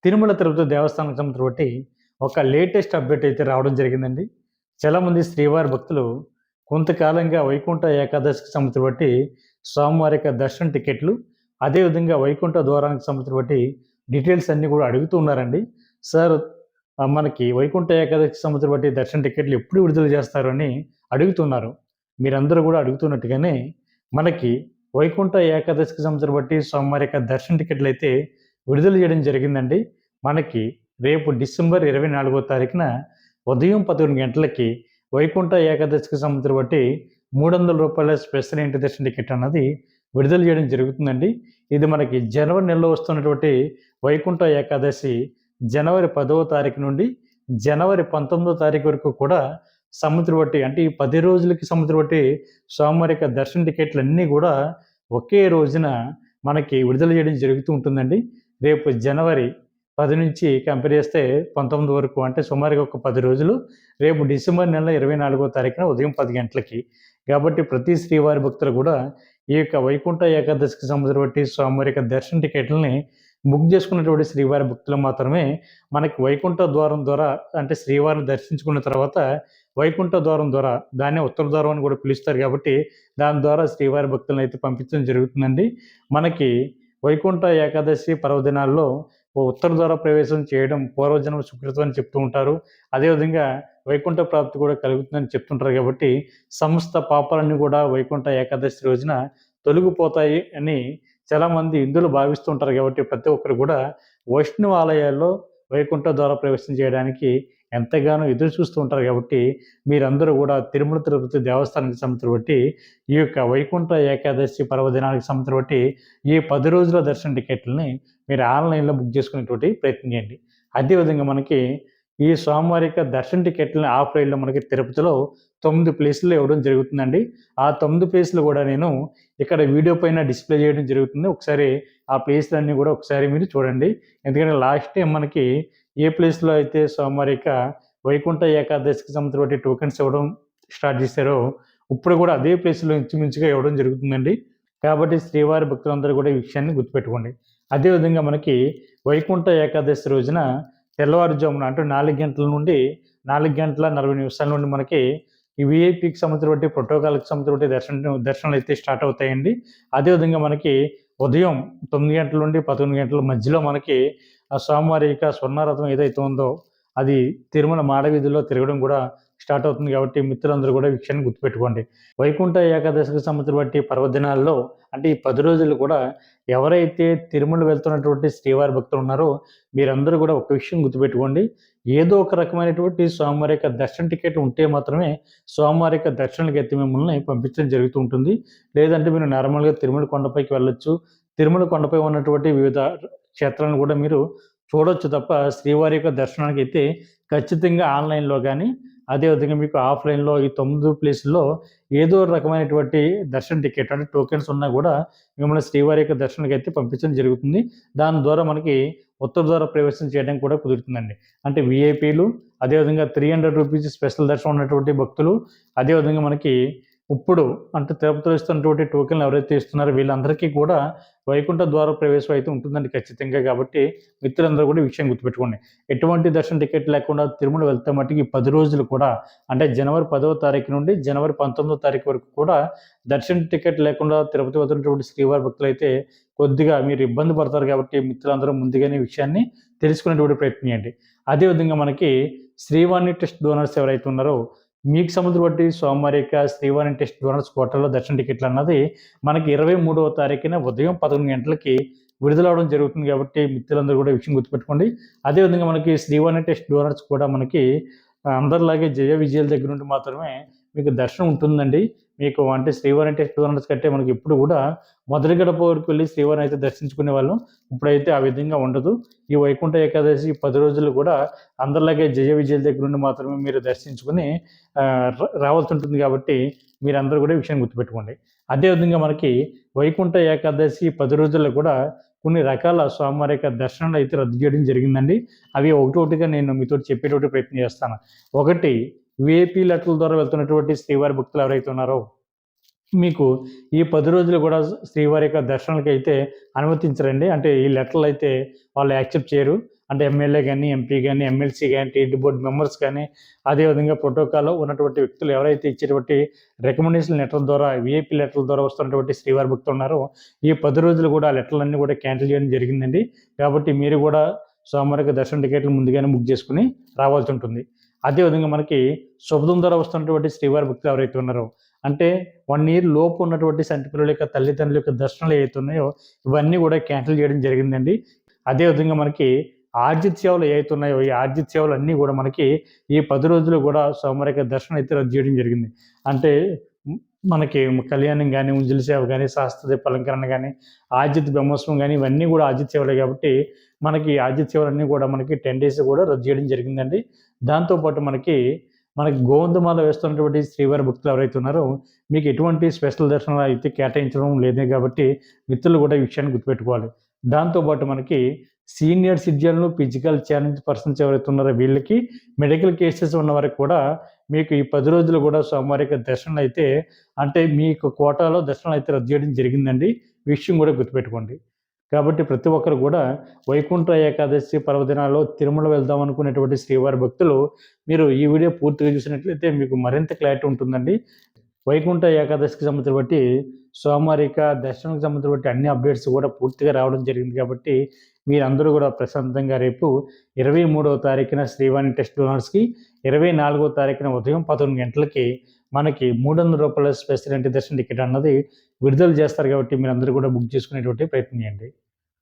తిరుమల తిరుపతి దేవస్థానం సంగతి బట్టి ఒక లేటెస్ట్ అప్డేట్ అయితే రావడం జరిగిందండి. చాలామంది శ్రీవారి భక్తులు కొంతకాలంగా వైకుంఠ ఏకాదశికి సంగతి బట్టి స్వామివారి యొక్క దర్శన టికెట్లు, అదేవిధంగా వైకుంఠ ద్వారానికి సంగతి బట్టి డీటెయిల్స్ అన్నీ కూడా అడుగుతూ ఉన్నారండి. సార్ మనకి వైకుంఠ ఏకాదశికి సంగతి బట్టి దర్శన టికెట్లు ఎప్పుడు విడుదల చేస్తారు అని అడుగుతున్నారు. మీరందరూ కూడా అడుగుతున్నట్టుగానే మనకి వైకుంఠ ఏకాదశికి సంగతి బట్టి స్వామివారి యొక్క దర్శన టికెట్లు అయితే విడుదల చేయడం జరిగిందండి. మనకి రేపు డిసెంబర్ 24వ తారీఖున ఉదయం 11 గంటలకి వైకుంఠ ఏకాదశికి సంబంధించి బట్టి రూ. 300 స్పెషల్ ఎంట్రీ దర్శన టికెట్ అన్నది విడుదల చేయడం జరుగుతుందండి. ఇది మనకి జనవరి నెలలో వస్తున్నటువంటి వైకుంఠ ఏకాదశి జనవరి 10వ తారీఖు నుండి జనవరి 19వ తారీఖు వరకు కూడా సముద్ర బట్టి అంటే ఈ 10 రోజులకి సముద్ర బట్టి స్వామివారి యొక్క దర్శన టికెట్లు అన్నీ కూడా ఒకే రోజున మనకి విడుదల చేయడం జరుగుతూ ఉంటుందండి. రేపు జనవరి 10 నుంచి కంపేర్ చేస్తే 19 వరకు అంటే సుమారుగా ఒక 10 రోజులు. రేపు డిసెంబర్ నెల 24వ తారీఖున ఉదయం 10 గంటలకి. కాబట్టి ప్రతి శ్రీవారి భక్తులు కూడా ఈ యొక్క వైకుంఠ ఏకాదశికి సంబంధించి బట్టి స్వామివారి యొక్క దర్శన టికెట్లని బుక్ చేసుకున్నటువంటి శ్రీవారి భక్తులు మాత్రమే మనకి వైకుంఠ ద్వారం ద్వారా అంటే శ్రీవారిని దర్శించుకున్న తర్వాత వైకుంఠ ద్వారం ద్వారా దాన్నే ఉత్తర ద్వారం అని కూడా పిలుస్తారు కాబట్టి దాని ద్వారా శ్రీవారి భక్తులను అయితే పంపించడం జరుగుతుందండి. మనకి వైకుంఠ ఏకాదశి పర్వదినాల్లో ఉత్తర ద్వార ప్రవేశం చేయడం పూర్వజన్మ సుకృతం అని చెప్తూ ఉంటారు. అదేవిధంగా వైకుంఠ ప్రాప్తి కూడా కలుగుతుందని చెప్తుంటారు కాబట్టి సమస్త పాపాలన్నీ కూడా వైకుంఠ ఏకాదశి రోజున తొలగిపోతాయి అని చాలామంది హిందువులు భావిస్తూ ఉంటారు కాబట్టి ప్రతి ఒక్కరు కూడా వైష్ణవ ఆలయాల్లో వైకుంఠ ద్వార ప్రవేశం చేయడానికి ఎంతగానో ఎదురు చూస్తూ ఉంటారు కాబట్టి మీరందరూ కూడా తిరుమల తిరుపతి దేవస్థానానికి సంబంధించి బట్టి ఈ యొక్క వైకుంఠ ఏకాదశి పర్వదినానికి సంబంధించి బట్టి ఈ 10 రోజుల దర్శన టికెట్లని మీరు ఆన్లైన్లో బుక్ చేసుకునేటువంటి ప్రయత్నం చేయండి. అదేవిధంగా మనకి ఈ స్వామివారి యొక్క దర్శన టికెట్లని ఆఫ్లైన్లో మనకి తిరుపతిలో 9 ప్లేసుల్లో ఇవ్వడం జరుగుతుందండి. ఆ 9 ప్లేసులు కూడా నేను ఇక్కడ వీడియో పైన డిస్ప్లే చేయడం జరుగుతుంది. ఒకసారి ఆ ప్లేస్లన్నీ కూడా ఒకసారి మీరు చూడండి. ఎందుకంటే లాస్ట్ టైం మనకి ఏ ప్లేస్లో అయితే స్వామివారి యొక్క వైకుంఠ ఏకాదశికి సంబంధించి టోకెన్స్ ఇవ్వడం స్టార్ట్ చేశారో ఇప్పుడు కూడా అదే ప్లేస్లో ఇంచుమించుగా ఇవ్వడం జరుగుతుందండి. కాబట్టి శ్రీవారి భక్తులందరూ కూడా ఈ విషయాన్ని గుర్తుపెట్టుకోండి. అదేవిధంగా మనకి వైకుంఠ ఏకాదశి రోజున తెల్లవారుజామున అంటే 4 గంటల నుండి 4 గంటల 40 నిమిషాల నుండి మనకి ఈ వీఐపీకి సంబంధించి ప్రోటోకాల్కి సంబంధించి దర్శనాలు అయితే స్టార్ట్ అవుతాయండి. అదేవిధంగా మనకి ఉదయం 9 గంటల నుండి 11 గంటల మధ్యలో మనకి ఆ స్వామివారి యొక్క స్వర్ణరథం ఏదైతే ఉందో అది తిరుమల మాడవీధిలో తిరగడం కూడా స్టార్ట్ అవుతుంది కాబట్టి మిత్రులందరూ కూడా ఈ విషయాన్ని గుర్తుపెట్టుకోండి. వైకుంఠ ఏకాదశికి సంబంధించి బట్టి పర్వదినాల్లో అంటే ఈ 10 రోజులు కూడా ఎవరైతే తిరుమల వెళ్తున్నటువంటి శ్రీవారి భక్తులు ఉన్నారో మీరందరూ కూడా ఒక విషయం గుర్తుపెట్టుకోండి. ఏదో ఒక రకమైనటువంటి స్వామివారి యొక్క దర్శన టికెట్ ఉంటే మాత్రమే స్వామివారి యొక్క దర్శనానికి అయితే మిమ్మల్ని పంపించడం జరుగుతూ ఉంటుంది. లేదంటే మీరు నార్మల్గా తిరుమల కొండపైకి వెళ్ళొచ్చు. తిరుమల కొండపై ఉన్నటువంటి వివిధ క్షేత్రాలను కూడా మీరు చూడొచ్చు తప్ప శ్రీవారి యొక్క దర్శనానికి అయితే ఖచ్చితంగా ఆన్లైన్లో కానీ అదేవిధంగా మీకు ఆఫ్లైన్లో ఈ 9 ప్లేసుల్లో ఏదో రకమైనటువంటి దర్శన టికెట్ అంటే టోకెన్స్ ఉన్నా కూడా మిమ్మల్ని శ్రీవారి యొక్క దర్శనానికి అయితే పంపించడం జరుగుతుంది. దాని ద్వారా మనకి ఉత్తర ద్వార ప్రవేశం చేయడానికి కూడా కుదురుతుందండి. అంటే వీఐపీలు అదేవిధంగా రూ. 300 స్పెషల్ దర్శనం ఉన్నటువంటి భక్తులు అదేవిధంగా మనకి ఇప్పుడు అంటే తిరుపతిలో ఇస్తున్నటువంటి టోకెన్లు ఎవరైతే ఇస్తున్నారో వీళ్ళందరికీ కూడా వైకుంఠ ద్వార ప్రవేశం అయితే ఉంటుందండి ఖచ్చితంగా. కాబట్టి మిత్రులందరూ కూడా ఈ విషయం గుర్తుపెట్టుకోండి. ఎటువంటి దర్శన టికెట్ లేకుండా తిరుమల వెళ్తే మట్టుకి 10 రోజులు కూడా అంటే జనవరి 10వ తారీఖు నుండి జనవరి 19వ తారీఖు వరకు కూడా దర్శన టికెట్ లేకుండా తిరుపతి వెళ్తున్నటువంటి శ్రీవారి భక్తులు అయితే కొద్దిగా మీరు ఇబ్బంది పడతారు కాబట్టి మిత్రులందరూ ముందుగానే విషయాన్ని తెలుసుకునేటువంటి ప్రయత్నం చేయండి. అదేవిధంగా మనకి శ్రీవాణి టెస్ట్ డోనర్స్ ఎవరైతే ఉన్నారో మీకు సంబంధించి బట్టి స్వామివారి యొక్క శ్రీవాణి టెస్ట్ డోనర్స్ కోటలో దర్శన టికెట్లు అన్నది మనకి 23వ తారీఖున ఉదయం 11 గంటలకి విడుదలవడం జరుగుతుంది కాబట్టి మిత్రులందరూ కూడా విషయం గుర్తుపెట్టుకోండి. అదేవిధంగా మనకి శ్రీవాణి టెస్ట్ డోనర్స్ కూడా మనకి అందరిలాగే జయ విజయాల దగ్గర నుండి మాత్రమే మీకు దర్శనం ఉంటుందండి. మీకు అంటే శ్రీవారి టెస్ట్ డోనర్స్ కంటే మనకి ఎప్పుడు కూడా మొదటి గడప వరకు వెళ్ళి శ్రీవారిని అయితే దర్శించుకునే వాళ్ళం. ఇప్పుడైతే ఆ విధంగా ఉండదు. ఈ వైకుంఠ ఏకాదశి 10 రోజులు కూడా అందరిలాగే జయ విజయాల దగ్గర నుండి మాత్రమే మీరు దర్శించుకుని రావాల్సి ఉంటుంది కాబట్టి మీరందరూ కూడా ఈ విషయాన్ని గుర్తుపెట్టుకోండి. అదేవిధంగా మనకి వైకుంఠ ఏకాదశి 10 రోజుల్లో కూడా కొన్ని రకాల స్వామివారి యొక్క దర్శనాలు అయితే రద్దు చేయడం జరిగిందండి. అవి ఒకటొకటిగా నేను మీతో చెప్పేటువంటి ప్రయత్నం చేస్తాను. ఒకటి వీఐపీ లెటర్ల ద్వారా వెళ్తున్నటువంటి శ్రీవారి భక్తులు ఎవరైతే ఉన్నారో మీకు ఈ 10 రోజులు కూడా శ్రీవారి యొక్క దర్శనాలకి అయితే అనుమతించరండి. అంటే ఈ లెటర్లు అయితే వాళ్ళు యాక్సెప్ట్ చేయరు. అంటే ఎమ్మెల్యే కానీ, ఎంపీ కానీ, ఎమ్మెల్సీ కానీ, టీటీ బోర్డు మెంబర్స్ కానీ, అదేవిధంగా ప్రోటోకాల్లో ఉన్నటువంటి వ్యక్తులు ఎవరైతే ఇచ్చేటువంటి రికమెండేషన్ లెటర్ ద్వారా, వీఐపీ లెటర్ల ద్వారా వస్తున్నటువంటి శ్రీవారి భక్తులు ఉన్నారో, ఈ 10 రోజులు కూడా ఆ లెటర్లన్నీ కూడా క్యాన్సిల్ చేయడం జరిగిందండి. కాబట్టి మీరు కూడా స్వామివారికి దర్శన టికెట్లు ముందుగానే బుక్ చేసుకుని రావాల్సి ఉంటుంది. అదేవిధంగా మనకి శుభదం ద్వారా వస్తున్నటువంటి శ్రీవారి భక్తులు ఎవరైతే ఉన్నారో, అంటే 1 ఇయర్ లోపు ఉన్నటువంటి సంటి పిల్లల యొక్క తల్లిదండ్రుల యొక్క దర్శనాలు ఏవైతే ఉన్నాయో, ఇవన్నీ కూడా క్యాన్సిల్ చేయడం జరిగిందండి. అదేవిధంగా మనకి ఆర్జిత సేవలు ఏవైతే ఉన్నాయో, ఈ ఆర్జిత సేవలు అన్నీ కూడా మనకి ఈ 10 రోజులు కూడా స్వామివారి యొక్క దర్శనం అయితే రద్దు చేయడం జరిగింది. అంటే మనకి కళ్యాణం కానీ, ఉంజలి సేవ కానీ, శాస్త్రదీప అలంకరణ కానీ, ఆర్జిత బ్రహ్మోత్సవం కానీ, ఇవన్నీ కూడా ఆర్జిత సేవలే కాబట్టి మనకి ఆర్జిత సేవలన్నీ కూడా మనకి 10 డేస్ కూడా రద్దు చేయడం జరిగిందండి. దాంతోపాటు మనకి గోవిందమాల వేస్తున్నటువంటి శ్రీవారి భక్తులు ఎవరైతే ఉన్నారో, మీకు ఎటువంటి స్పెషల్ దర్శనం అయితే కేటాయించడం లేదే కాబట్టి మిత్రులు కూడా ఈ విషయాన్ని గుర్తుపెట్టుకోవాలి. దాంతోపాటు మనకి సీనియర్ సిటిజన్లు, ఫిజికల్ ఛాలెంజ్ పర్సన్స్ ఎవరైతే ఉన్నారో వీళ్ళకి, మెడికల్ కేసెస్ ఉన్న వారికి కూడా మీకు ఈ 10 రోజులు కూడా స్వామివారి యొక్క దర్శనం అయితే, అంటే మీకు కోటాలో దర్శనం అయితే రద్దు చేయడం జరిగిందండి. ఈ విషయం కూడా గుర్తుపెట్టుకోండి. కాబట్టి ప్రతి ఒక్కరు కూడా వైకుంఠ ఏకాదశి పర్వదినాల్లో తిరుమల వెళ్దాం అనుకునేటువంటి శ్రీవారి భక్తులు మీరు ఈ వీడియో పూర్తిగా చూసినట్లయితే మీకు మరింత క్లారిటీ ఉంటుందండి. వైకుంఠ ఏకాదశికి సంబంధించి బట్టి స్వామివారి యొక్క దర్శనానికి సంబంధించి బట్టి అన్ని అప్డేట్స్ కూడా పూర్తిగా రావడం జరిగింది కాబట్టి మీరందరూ కూడా ప్రశాంతంగా రేపు 23వ తారీఖున శ్రీవాణి టెస్ట్ డోనర్స్కి, 24వ తారీఖున ఉదయం 11 గంటలకి మనకి రూ. 300 స్పెషల్ ఎంట్రీ దర్శన టికెట్ అన్నది విడుదల చేస్తారు కాబట్టి మీరందరూ కూడా బుక్ చేసుకునేటువంటి ప్రయత్నం చేయండి.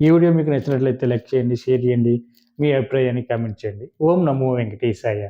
ఈ వీడియో మీకు నచ్చినట్లయితే లైక్ చేయండి, షేర్ చేయండి, మీ అభిప్రాయాన్ని కామెంట్ చేయండి. ఓం నమో వెంకటేశాయ.